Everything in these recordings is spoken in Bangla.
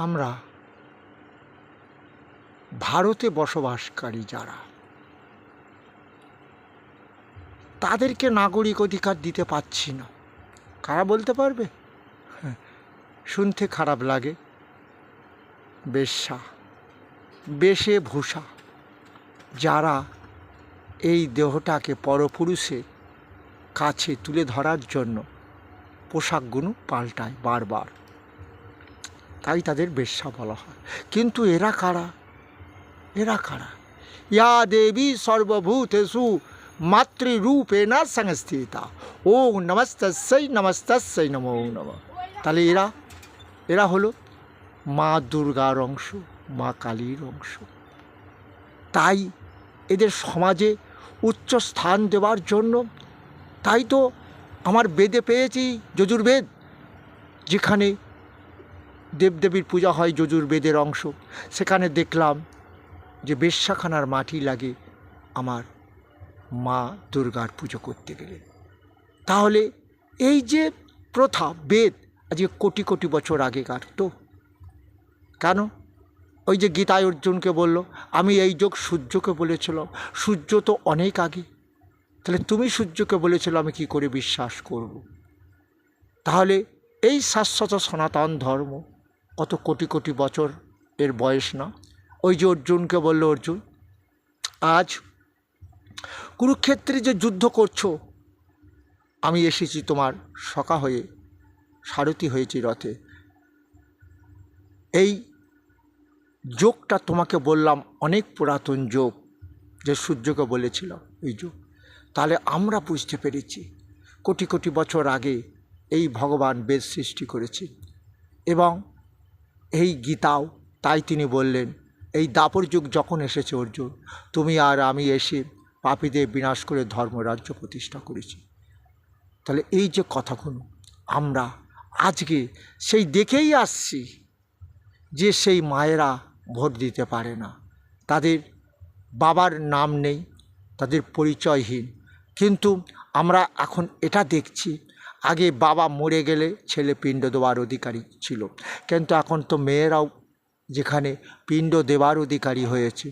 আমরা ভারতে বসবাসকারী যারা, তাদেরকে নাগরিক অধিকার দিতে পারছি না। কারা বলতে পারবে? শুনতে খারাপ লাগে। বেশ্যা, বেশভূষা যারা এই দেহটাকে পরপুরুষের কাছে তুলে ধরার জন্য পোশাকগুলো পাল্টায় বারবার, তাই তাদের বেশ্যা বলা হয়। কিন্তু এরা কারা? এরা কারা? ইয়া দেবী সর্বভূতেষু মাতৃরূপেণ সংস্থিতা ওম নমস্তস্যৈ নমস্তস্যৈ নমো নমঃ। তাহলে এরা হলো মা দুর্গার অংশ, মা কালীর অংশ। তাই এদের সমাজে উচ্চ স্থান দেওয়ার জন্য, তাই তো আমার বেদে পেয়েছি যজুর্বেদ, যেখানে দেবদেবীর পূজা হয়, যজুর্বেদের অংশ। সেখানে দেখলাম যে বেশ্যাখানার মাটি লাগে আমার মা দুর্গার পুজো করতে গেলে। তাহলে এই যে প্রথা, বেদ আজকে কোটি কোটি বছর আগেকার তো। কেন? ওই যে গীতায় অর্জুনকে বলল, আমি এই যোগ সূর্যকে বলেছিলাম, সূর্য তো অনেক আগে। তাহলে তুমি সূর্যকে বলেছিল, আমি কি করে বিশ্বাস করব? তাহলে এই শাশ্বত সনাতন ধর্ম কত কোটি কোটি বছর এর বয়স না? ওই যে অর্জুনকে বলল, অর্জুন আজ কুরুক্ষেত্রে যে যুদ্ধ করছো, আমি এসেছি তোমার সখা হয়ে, সারথি হয়েছি রথে। এই যোগটা তোমাকে বললাম অনেক পুরাতন যোগ, যে সূর্যকে বলেছিল ওই যোগ। তাহলে আমরা বুঝতে পেরেছি কোটি কোটি বছর আগে এই ভগবান বেদ সৃষ্টি করেছে। এবং এই গীতাও তাই তিনি বললেন, এই দাপর যুগ যখন এসেছে অর্জুন, তুমি আর আমি এসে পাপীদের বিনাশ করে ধর্মরাজ্য প্রতিষ্ঠা করেছি। তাহলে এই যে কথাগুলো আমরা আজকে সেই দেখেই আসছি, যে সেই মায়েরা ভোট দিতে পারে না, তাদের বাবার নাম নেই, তাদের পরিচয়হীন। কিন্তু আমরা এখন এটা দেখছি, আগে বাবা মরে গেলে ছেলে পিণ্ড দেওয়ার অধিকারী ছিল, কিন্তু এখন তো মেয়েরাও যেখানে পিণ্ড দেওয়ার অধিকারী হয়েছে।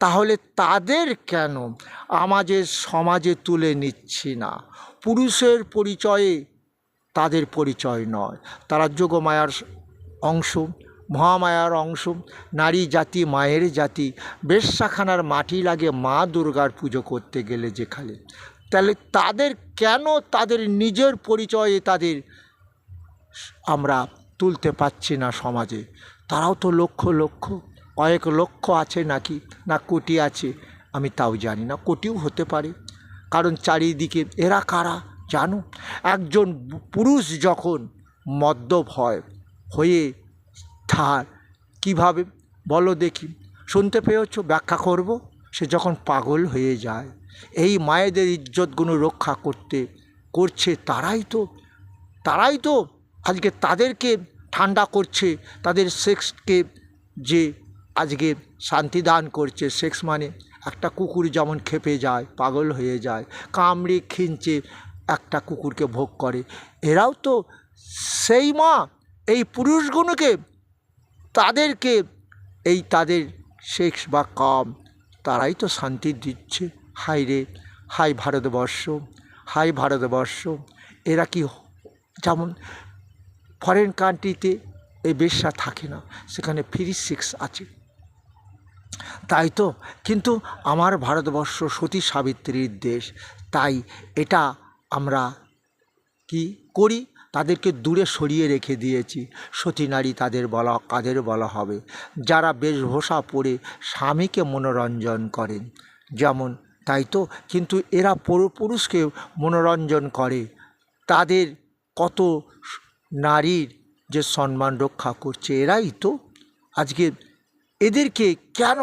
তাহলে তাদের কেন আমাদের সমাজে তুলে নিচ্ছি না? পুরুষের পরিচয়ে তাদের পরিচয় নয়, তারা যোগমায়ার অংশ, মহামায়ার অংশ, নারী জাতি মায়ের জাতি। বেশ্যাখানার মাটি লাগে মা দুর্গার পুজো করতে গেলে যেখানে। তাহলে তাদের কেন তাদের নিজের পরিচয়ে তাদের আমরা তুলতে পারছি না সমাজে? তারাও তো লক্ষ লক্ষ, কয়েক লক্ষ আছে নাকি, না কোটি আছে, আমি তাও জানি না, কোটিও হতে পারে। কারণ চারিদিকে এরা কারা জানো? একজন পুরুষ যখন মদ্যপ হয়ে তার কীভাবে বলো দেখি, শুনতে পেয়েছ? ব্যাখ্যা করব। সে যখন পাগল হয়ে যায়, এই মায়েদের ইজ্জতগুলো রক্ষা করছে তারাই তো আজকে তাদেরকে ঠান্ডা করছে, তাদের সেক্সকে যে আজকে শান্তি দান করছে। সেক্স মানে একটা কুকুর যেমন খেপে যায়, পাগল হয়ে যায়, কামড়ে খিঞ্চে একটা কুকুরকে ভোগ করে, এরাও তো সেই মা এই পুরুষগুলোকে, তাদেরকে এই তাদের সেক্স বা কাম, তারাই তো শান্তি দিচ্ছে। হাই রে, হাই ভারতবর্ষ, হাই ভারতবর্ষ। এরা কি যেমন ফরেন কান্ট্রিতে এই বেশ্যা থাকে না, সেখানে ফ্রি সেক্স আছে, তাই তো। কিন্তু আমার ভারতবর্ষ সতী সাবিত্রীর দেশ, তাই এটা আমরা কি করি? তাদেরকে দূরে সরিয়ে রেখে দিয়েছি। সতী নারী কাদের বলা হবে? যারা বেশভূষা পরে স্বামীকে মনোরঞ্জন করেন, যেমন, তাই তো। কিন্তু এরা পুরুষকে মনোরঞ্জন করে, তাদের কত নারীর যে সম্মান রক্ষা করছে এরাই তো। আজকে এদেরকে কেন